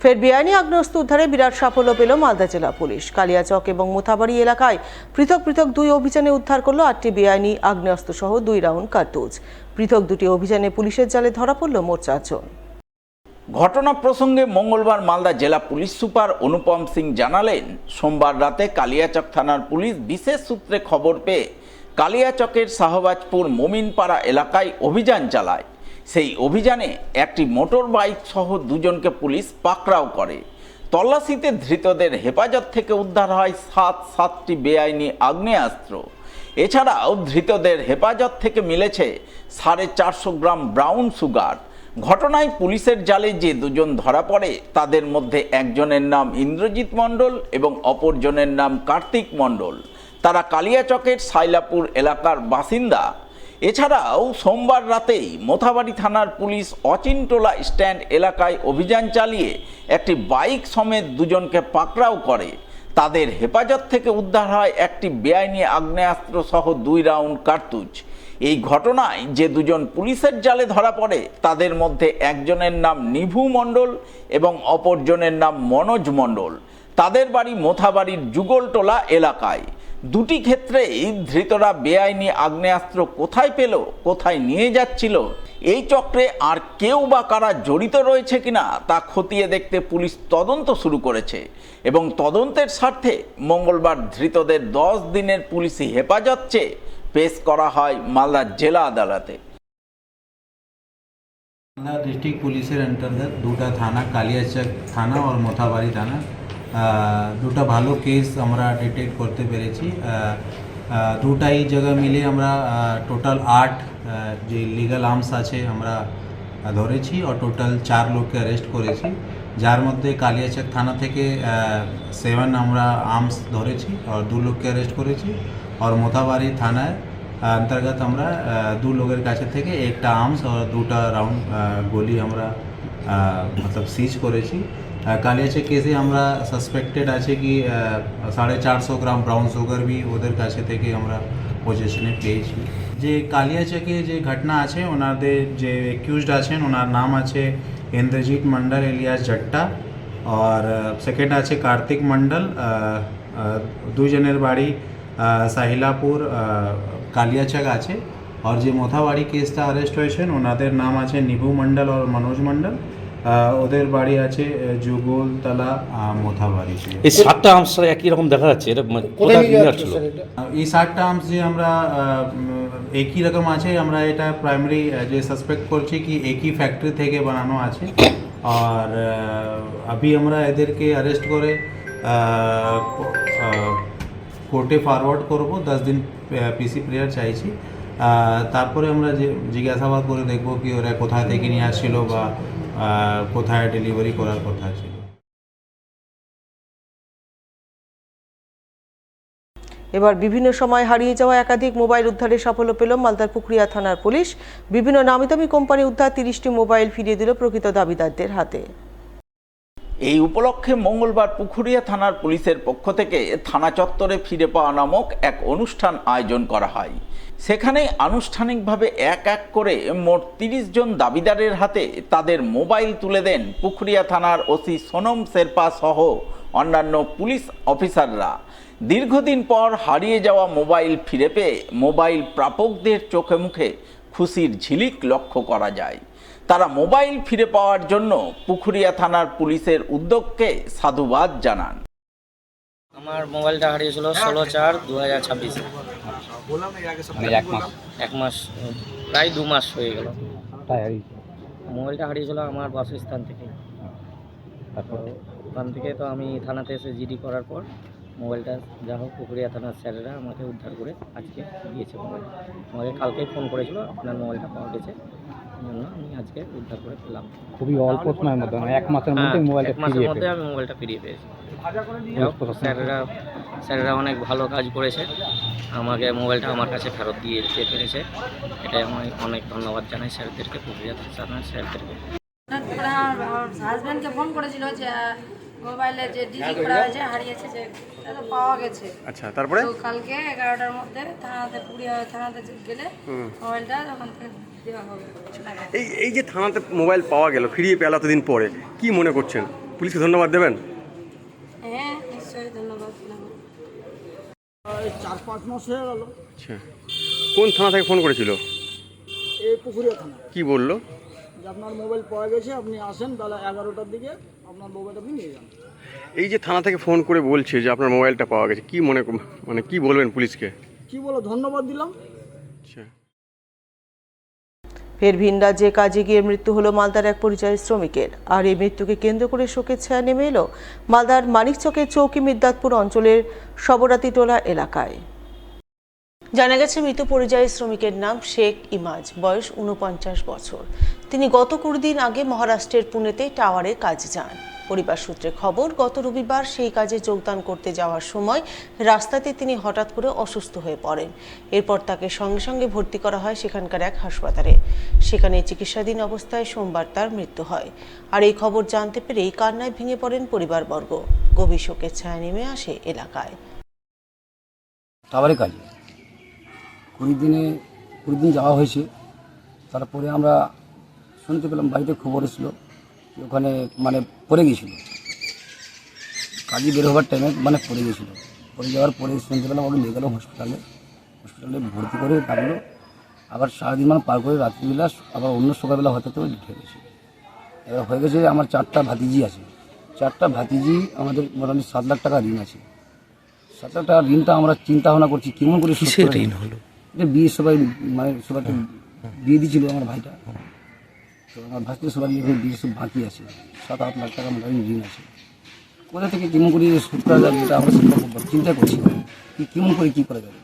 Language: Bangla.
ফের বেআইনি আগ্নেয়াস্ত্র উদ্ধারে বিরাট সাফল্য পেল মালদা জেলা পুলিশ। কালিয়াচক এবং মোথাবাড়ি এলাকায় পৃথক পৃথক 2 অভিযানে উদ্ধার করলো 8টি বেআইনি আগ্নেয়াস্ত্র সহ 2 রাউন্ড কার্তুজ। পৃথক 2টি অভিযানে পুলিশের জালে ধরা পড়ল মোট 4 জন। ঘটনা প্রসঙ্গে মঙ্গলবার মালদা জেলা পুলিশ সুপার অনুপম সিং জানালেন, সোমবার রাতে কালিয়াচক থানার পুলিশ বিশেষ সূত্রে খবর পেয়ে কালিয়াচকের শাহবাজপুর মোমিনপাড়া এলাকায় অভিযান চালায়। সেই অভিযানে একটি মোটর বাইক সহ 2 জনকে পুলিশ পাকড়াও করে। তল্লাশিতে ধৃতদের হেফাজত থেকে উদ্ধার হয় 7টি বেআইনি আগ্নেয়াস্ত্র। এছাড়াও ধৃতদের হেফাজত থেকে মিলেছে 450 গ্রাম ব্রাউন সুগার। ঘটনায় পুলিশের জালে যে 2 জন ধরা পড়ে তাদের মধ্যে একজনের নাম ইন্দ্রজিৎ মণ্ডল এবং অপরজনের নাম কার্তিক মণ্ডল। তারা কালিয়াচকের সাইলাপুর এলাকার বাসিন্দা। এছাড়াও সোমবার রাতেই মোথাবাড়ি থানার পুলিশ অচিনটোলা স্ট্যান্ড এলাকায় অভিযান চালিয়ে একটি বাইক সমেত 2 জনকে পাকড়াও করে। তাদের হেফাজত থেকে উদ্ধার হয় একটি বেআইনি আগ্নেয়াস্ত্র সহ 2 রাউন্ড কার্তুজ। এই ঘটনায় যে 2 জন পুলিশের জালে ধরা পড়ে তাদের মধ্যে একজনের নাম নিভু মণ্ডল এবং অপরজনের নাম মনোজ মণ্ডল। তাদের বাড়ি মোথাবাড়ির যুগলটোলা এলাকায়। 2টি ক্ষেত্রেই ধৃতরা বেআইনি আগ্নেয়াস্ত্র কোথায় পেল, কোথায় নিয়ে যাচ্ছিল, এই চক্রে আর কেউ বা কারা জড়িত রয়েছে কিনা তা খতিয়ে দেখতে পুলিশ তদন্ত শুরু করেছে এবং তদন্তের স্বার্থে মঙ্গলবার ধৃতদের 10 দিনের পুলিশি হেফাজত চেয়ে পেশ করা হয় মালদা জেলা আদালতে। मालदा डिस्ट्रिक्ट पुलिसের अंतर्गत 2টা থানা, কালিয়াচক থানা और মোথাবাড়ি থানা, 2টা ভালো কেস আমরা ডিটেক্ট করতে পেরেছি। 2টাই জায়গা মিলে আমরা টোটাল 8 যে লিগ্যাল আর্মস আছে আমরা ধরেছি और টোটাল 4 লোককে অ্যারেস্ট করেছি, যার মধ্যে কালিয়াচক থানা থেকে 7 আমরা আর্মস ধরেছি और 2 লোককে অ্যারেস্ট করেছি और মোথাবাড়ি থানায় अंतर्गत আমরা 2 লোকের কাছে থেকে একটা আর্মস और 2টা রাউন্ড গুলি আমরা मतलब সিজ করেছি। কালিয়াচক কেসে আমরা সাসপেক্টেড আছে কি 450 গ্রাম ব্রাউন সুগার भी ওদের কাছে থেকে আমরা পজিশনে পেয়েছি। যে কালিয়াচকে যে ঘটনা আছে ওনাদের যে অ্যাকিউজড আছেন ওনার নাম আছে ইন্দ্রজিৎ মণ্ডল এলিয়াস জট্টা और সেকেন্ড আছে কার্তিক মণ্ডল। 2 জনের বাড়ি সাহিলাপুর কালিয়াচক আছে और যে মোথাবাড়ি কেসটা অ্যারেস্ট হয়েছেন ওনাদের নাম আছে নিভু মণ্ডল और মনোজ মণ্ডল। ওদের বাড়ি আছে যুগলতলা মোথাবাড়ি। এই 7টা আর্মস একই রকম দেখা যাচ্ছে, এটা কোথায় নিয়ে আসছিল? এই 7টা আর্মস যে আমরা একই রকম আছে, আমরা এটা প্রাইমারি যে সাসপেক্ট করছি কি একই ফ্যাক্টরি থেকে বানানো আছে और अभी আমরা এদেরকে অ্যারেস্ট করে কোর্টে ফরওয়ার্ড করব। 10 দিন পিসি প্রেয়ার চাইছি, তারপরে আমরা যে জিজ্ঞাসাবাদ করে দেখব কি ওরা কোথায় থেকে নিয়ে আসছিল বা কোথায় ডেলিভারি করার কথা ছিল। এবার বিভিন্ন সময় হারিয়ে যাওয়া একাধিক মোবাইল উদ্ধারে সাফল্য পেল মালদার পুখুরিয়া থানার পুলিশ। বিভিন্ন নামিদামি কোম্পানি উদ্ধার 30টি মোবাইল ফিরিয়ে দিল প্রকৃত দাবিদারদের হাতে। এই উপলক্ষে মঙ্গলবার পুখুরিয়া থানার পুলিশের পক্ষ থেকে থানা চত্বরে ফিরে পাওয়া নামক এক অনুষ্ঠান আয়োজন করা হয়। সেখানে আনুষ্ঠানিকভাবে এক এক করে মোট 30 জন দাবিদারের হাতে তাদের মোবাইল তুলে দেন পুখুরিয়া থানার ওসি সোনম শেরপা সহ অন্যান্য পুলিশ অফিসাররা। দীর্ঘদিন পর হারিয়ে যাওয়া মোবাইল ফিরে পেয়ে মোবাইল প্রাপকদের চোখে মুখে খুশির ঝিলিক লক্ষ্য করা যায়। তারা মোবাইল ফিরে পাওয়ার জন্য পুখুরিয়া থানার পুলিশের উদ্যোগকে সাধুবাদ জানান। আমার মোবাইলটা হারিয়েছিল 16/4/2026। এক মাস প্রায় 2 মাস হয়ে গেল। মোবাইলটা হারিয়েছিল আমার বাসস্থান থেকে। ওখান থেকে তো আমি থানাতে এসে জিডি করার পর মোবাইলটা যা হোক পুকুরিয়া থানার স্যারেরা আমাকে উদ্ধার করে আজকে দিয়েছে। মোবাইল আমাকে কালকেই ফোন করেছিল আপনার মোবাইলটা পাওয়া গেছে, জন্য আমি আজকে উদ্ধার করে পেলাম। খুবই অল্প সময়ের মধ্যে, 1 মাসের মধ্যে মোবাইলটা মাসের মধ্যে আমি মোবাইলটা ফিরিয়ে পেয়েছি। স্যারেরা অনেক ভালো কাজ করেছে, আমাকে মোবাইলটা আমার কাছে ফেরত দিয়ে দিতে পেরেছে। এটাই আমি অনেক ধন্যবাদ জানাই স্যারদেরকে, পুকুরিয়া থানার স্যারদেরকে। আমার হাজব্যান্ডকে ফোন করেছিল যে মোবাইলে যে ডিজি করা হয়েছে হারিয়েছে, যে এটা পাওয়া গেছে। আচ্ছা, তারপরে তো কালকে 11টার মধ্যে থানাতে পুরিয়া থানাতে গেলে মোবাইলটা ওখান থেকে দেওয়া হবে। এই যে থানাতে মোবাইল পাওয়া গেল, ফিরিয়ে পেল এতদিন পরে, কি মনে করছেন? পুলিশকে ধন্যবাদ দেবেন? হ্যাঁ নিশ্চয়ই ধন্যবাদ দেবো। 4-5 মাস হয়ে গেল। আচ্ছা, কোন থানা থেকে ফোন করেছিল? এই পুকুরিয়া থানা কি বললো? যে আপনার মোবাইল পাওয়া গেছে, আপনি আসেন বেলা 11টার দিকে, আপনার মোবাইল আপনি নিয়ে যান। এই যে থানা থেকে ফোন করে বলছে যে আপনার মোবাইলটা পাওয়া গেছে, কি মানে কি বলবেন পুলিশকে? কি বলো, ধন্যবাদ দিলাম। আচ্ছা, ফের ভিন রাজ্যে কাজে গিয়ে মৃত্যু হলো মালদার এক পরিযায়ী শ্রমিকের। আর এই মৃত্যুকে কেন্দ্র করে শোকের ছায়া নেমে এলো মালদার মানিকচকের চৌকি মির্দাতপুর অঞ্চলের সবরাতিটোলা এলাকায়। জানা গেছে মৃত পরিযায়ী শ্রমিকের নাম শেখ ইমাজ, বয়স 49 বছর। তিনি গত 20 দিন আগে মহারাষ্ট্রের পুনেতে টাওয়ারে কাজে যান। পরিবার সূত্রে খবর, গত রবিবার সেই কাজে যোগদান করতে যাওয়ার সময় রাস্তাতে তিনি হঠাৎ করে অসুস্থ হয়ে পড়েন। এরপর তাকে সঙ্গে সঙ্গে ভর্তি করা হয় সেখানকার এক হাসপাতালে। সেখানে চিকিৎসাধীন অবস্থায় সোমবার তার মৃত্যু হয়। আর এই খবর জানতে পেরেই কান্নায় ভেঙে পড়েন পরিবারবর্গ। গভীর শোকের ছায়া নেমে আসে এলাকায়। টাওয়ারে কাজে 20 দিন যাওয়া হয়েছে। তারপরে আমরা শুনতে পেলাম, বাড়িতে খবর এসেছিলো যে ওখানে মানে পড়ে গিয়েছিল, কাজে বের হবার টাইমে মানে পড়ে গিয়েছিলো। পড়ে যাওয়ার পরে শুনতে পেলাম ওকে নিয়ে গেল হসপিটালে ভর্তি করে ডাকলো। আবার সারাদিন মানে পার করে রাত্রিবেলা আবার অন্য সকালবেলা হতে তো উঠে গেছে। এবার হয়ে গেছে আমার 4টা ভাতিজি আছে। 4টা ভাতিজি আমাদের মোটামুটি 7 লাখ টাকা ঋণ আছে। 7 লাখ টাকা ঋণটা আমরা চিন্তা ভাবনা করছি কেমন করে কিসের ঋণ হলো? এটা বিয়ে সবাই মানে সবাইকে বিয়ে দিয়েছিল আমার ভাইটা, তো আমার ভাইকে সবাই বিয়ে সব বাকি আছে। 7-8 লাখ টাকা মোটামুটি ঋণ আছে। কোথা থেকে কেমন করে শোধ করা যাবে এটা আমরা চিন্তা করছি, কেমন করে কী করা যাবে।